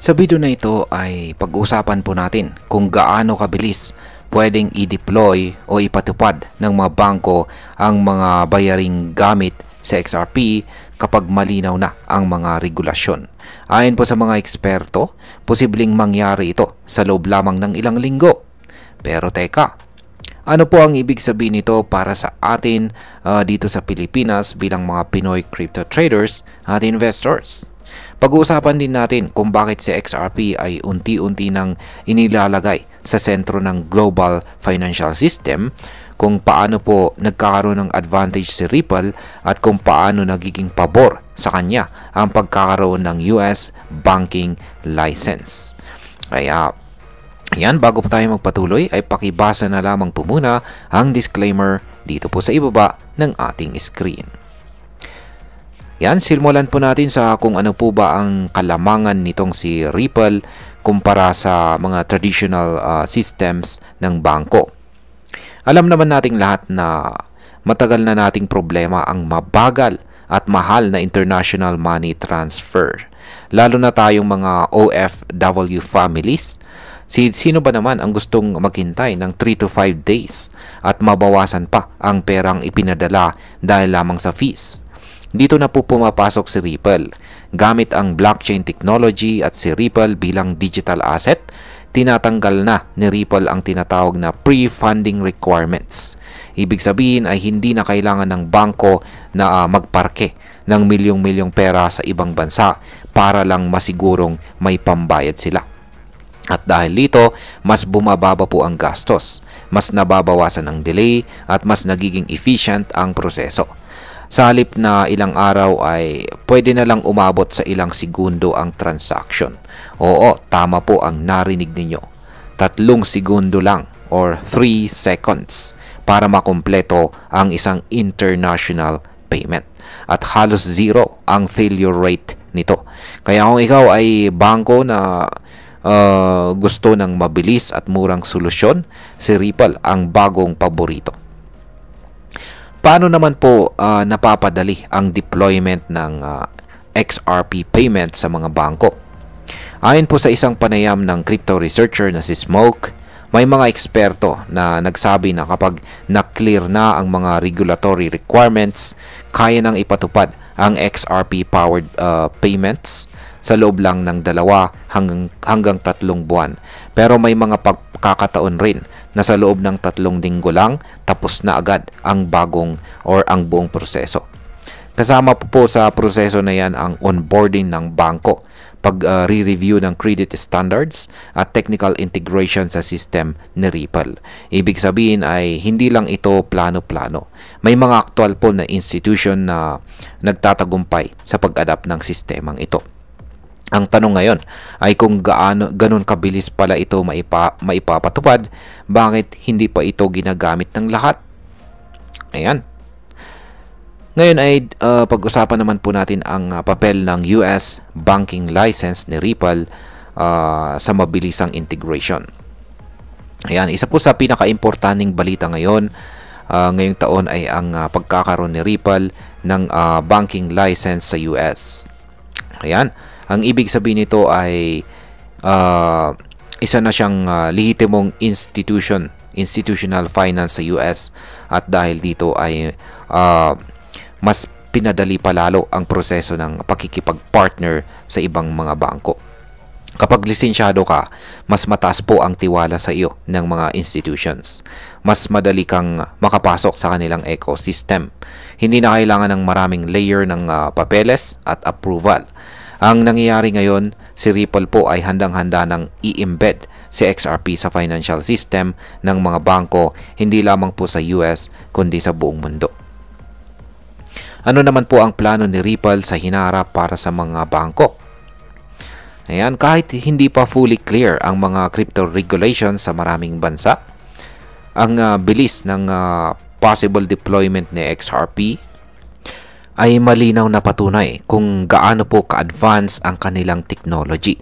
Sa video na ito ay pag-uusapan po natin kung gaano kabilis pwedeng i-deploy o ipatupad ng mga bangko ang mga bayaring gamit sa XRP kapag malinaw na ang mga regulasyon. Ayon po sa mga eksperto, posibleng mangyari ito sa loob lamang ng ilang linggo. Pero teka, ano po ang ibig sabihin nito para sa atin dito sa Pilipinas bilang mga Pinoy crypto traders at investors? Pag-uusapan din natin kung bakit si XRP ay unti-unti nang inilalagay sa sentro ng global financial system, kung paano po nagkakaroon ng advantage si Ripple at kung paano nagiging pabor sa kanya ang pagkakaroon ng US banking license. Kaya yan, bago po tayo magpatuloy ay pakibasa na lamang po muna ang disclaimer dito po sa ibaba ng ating screen. Yan, simulan po natin sa kung ano po ba ang kalamangan nitong si Ripple kumpara sa mga traditional systems ng bangko. Alam naman nating lahat na matagal na nating problema ang mabagal at mahal na international money transfer. Lalo na tayong mga OFW families. Sino ba naman ang gustong maghintay ng 3 to 5 days at mabawasan pa ang perang ipinadala dahil lamang sa fees? Dito na po pumapasok si Ripple. Gamit ang blockchain technology at si Ripple bilang digital asset, tinatanggal na ni Ripple ang tinatawag na pre-funding requirements. Ibig sabihin ay hindi na kailangan ng bangko na magparke ng milyong-milyong pera sa ibang bansa para lang masigurong may pambayad sila. At dahil dito, mas bumababa po ang gastos, mas nababawasan ang delay at mas nagiging efficient ang proseso. Sa halip na ilang araw ay pwede na lang umabot sa ilang segundo ang transaction. Oo, tama po ang narinig ninyo. 3 segundo lang or 3 seconds para makumpleto ang isang international payment. At halos zero ang failure rate nito. Kaya kung ikaw ay bangko na gusto ng mabilis at murang solusyon, si Ripple ang bagong paborito. Paano naman po napapadali ang deployment ng XRP payment sa mga bangko? Ayon po sa isang panayam ng crypto researcher na si Smoke, may mga eksperto na nagsabi na kapag na-clear na ang mga regulatory requirements, kaya nang ipatupad ang XRP-powered payments sa loob lang ng 2 hanggang 3 buwan. Pero may mga pagkakataon rin na sa loob ng 3 linggo lang tapos na agad ang bagong or ang buong proseso. Kasama po sa proseso na yan ang onboarding ng bangko, pag-re-review ng credit standards at technical integration sa system ni Ripple. Ibig sabihin ay hindi lang ito plano-plano. May mga aktual po na institution na nagtatagumpay sa pag-adapt ng sistemang ito. Ang tanong ngayon ay kung ganun kabilis pala ito maipapatupad, bakit hindi pa ito ginagamit ng lahat? Ayan. Ngayon ay pag-usapan naman po natin ang papel ng US banking license ni Ripple sa mabilisang integration. Ayan, isa po sa pinaka-importanting balita ngayon ngayong taon ay ang pagkakaroon ni Ripple ng banking license sa US. Ayan. Ang ibig sabihin nito ay isa na siyang lehitimong institutional finance sa US at dahil dito ay mas pinadali palalo ang proseso ng pakikipag-partner sa ibang mga bangko. Kapag lisensyado ka, mas mataas po ang tiwala sa iyo ng mga institutions. Mas madali kang makapasok sa kanilang ecosystem. Hindi na kailangan ng maraming layer ng papeles at approval. Ang nangyayari ngayon, si Ripple po ay handang-handa ng i-embed si XRP sa financial system ng mga bangko, hindi lamang po sa US kundi sa buong mundo. Ano naman po ang plano ni Ripple sa hinarap para sa mga bangko? Ayan, kahit hindi pa fully clear ang mga crypto regulations sa maraming bansa, ang bilis ng possible deployment ni XRP ay malinaw na patunay kung gaano po ka-advance ang kanilang technology.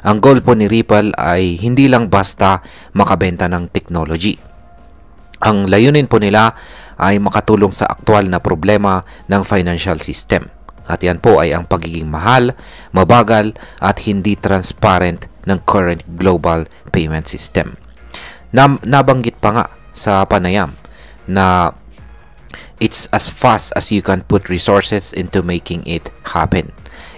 Ang goal po ni Ripple ay hindi lang basta makabenta ng technology. Ang layunin po nila ay makatulong sa aktual na problema ng financial system. At yan po ay ang pagiging mahal, mabagal at hindi transparent ng current global payment system. Nabanggit pa nga sa panayam na it's as fast as you can put resources into making it happen.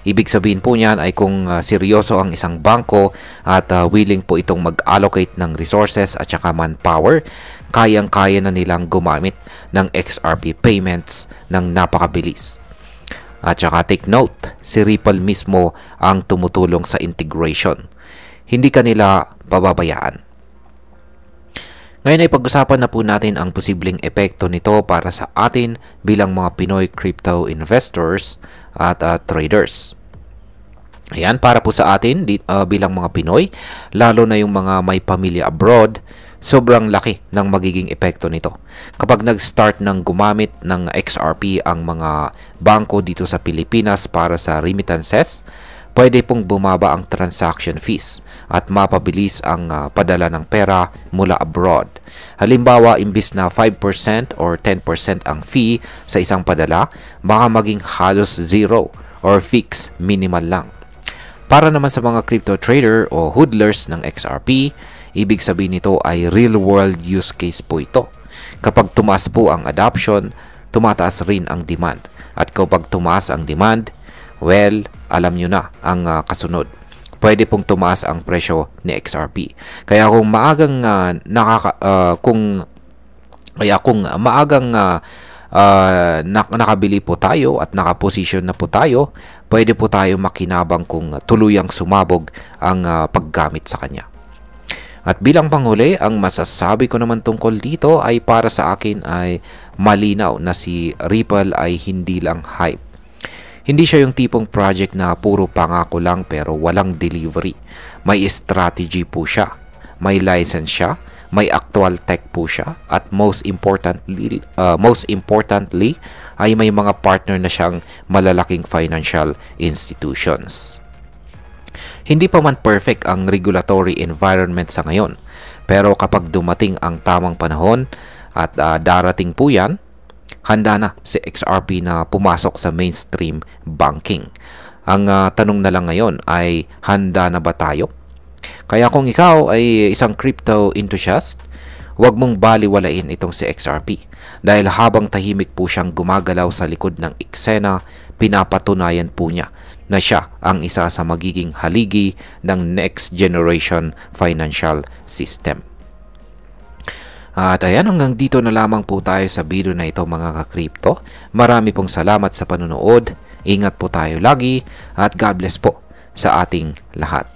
Ibig sabihin po niyan ay kung seryoso ang isang bangko at willing po itong mag-allocate ng resources at saka manpower, kayang-kaya na nilang gumamit ng XRP payments ng napakabilis. At saka take note, si Ripple mismo ang tumutulong sa integration. Hindi kanila pababayaan. Ngayon ay pag-usapan na po natin ang posibleng epekto nito para sa atin bilang mga Pinoy crypto investors at traders. Ayan, para po sa atin bilang mga Pinoy, lalo na yung mga may pamilya abroad, sobrang laki ng magiging epekto nito. Kapag nag-start ng gumamit ng XRP ang mga bangko dito sa Pilipinas para sa remittances, pwede pong bumaba ang transaction fees at mapabilis ang padala ng pera mula abroad. Halimbawa, imbis na 5% or 10% ang fee sa isang padala, baka maging halos zero or fixed minimal lang. Para naman sa mga crypto trader o hodlers ng XRP, ibig sabihin nito ay real-world use case po ito. Kapag tumaas po ang adoption, tumataas rin ang demand. At kapag tumaas ang demand, well, alam nyo na ang kasunod. Pwede pong tumaas ang presyo ni XRP. Kaya kung maagang nakabili po tayo at nakaposisyon na po tayo, pwede po tayo makinabang kung tuluyang sumabog ang paggamit sa kanya. At bilang panghuli, ang masasabi ko naman tungkol dito ay para sa akin ay malinaw na si Ripple ay hindi lang hype. Hindi siya yung tipong project na puro pangako lang pero walang delivery. May strategy po siya, may license siya, may actual tech po siya, at most importantly ay may mga partner na siyang malalaking financial institutions. Hindi pa man perfect ang regulatory environment sa ngayon, pero kapag dumating ang tamang panahon at darating po yan, handa na si XRP na pumasok sa mainstream banking. Ang tanong na lang ngayon ay handa na ba tayo? Kaya kung ikaw ay isang crypto enthusiast, huwag mong baliwalain itong si XRP. Dahil habang tahimik po siyang gumagalaw sa likod ng eksena, pinapatunayan po niya na siya ang isa sa magiging haligi ng next generation financial system. At ayan, hanggang dito na lamang po tayo sa video na ito mga ka-crypto. Marami pong salamat sa panonood. Ingat po tayo lagi at God bless po sa ating lahat.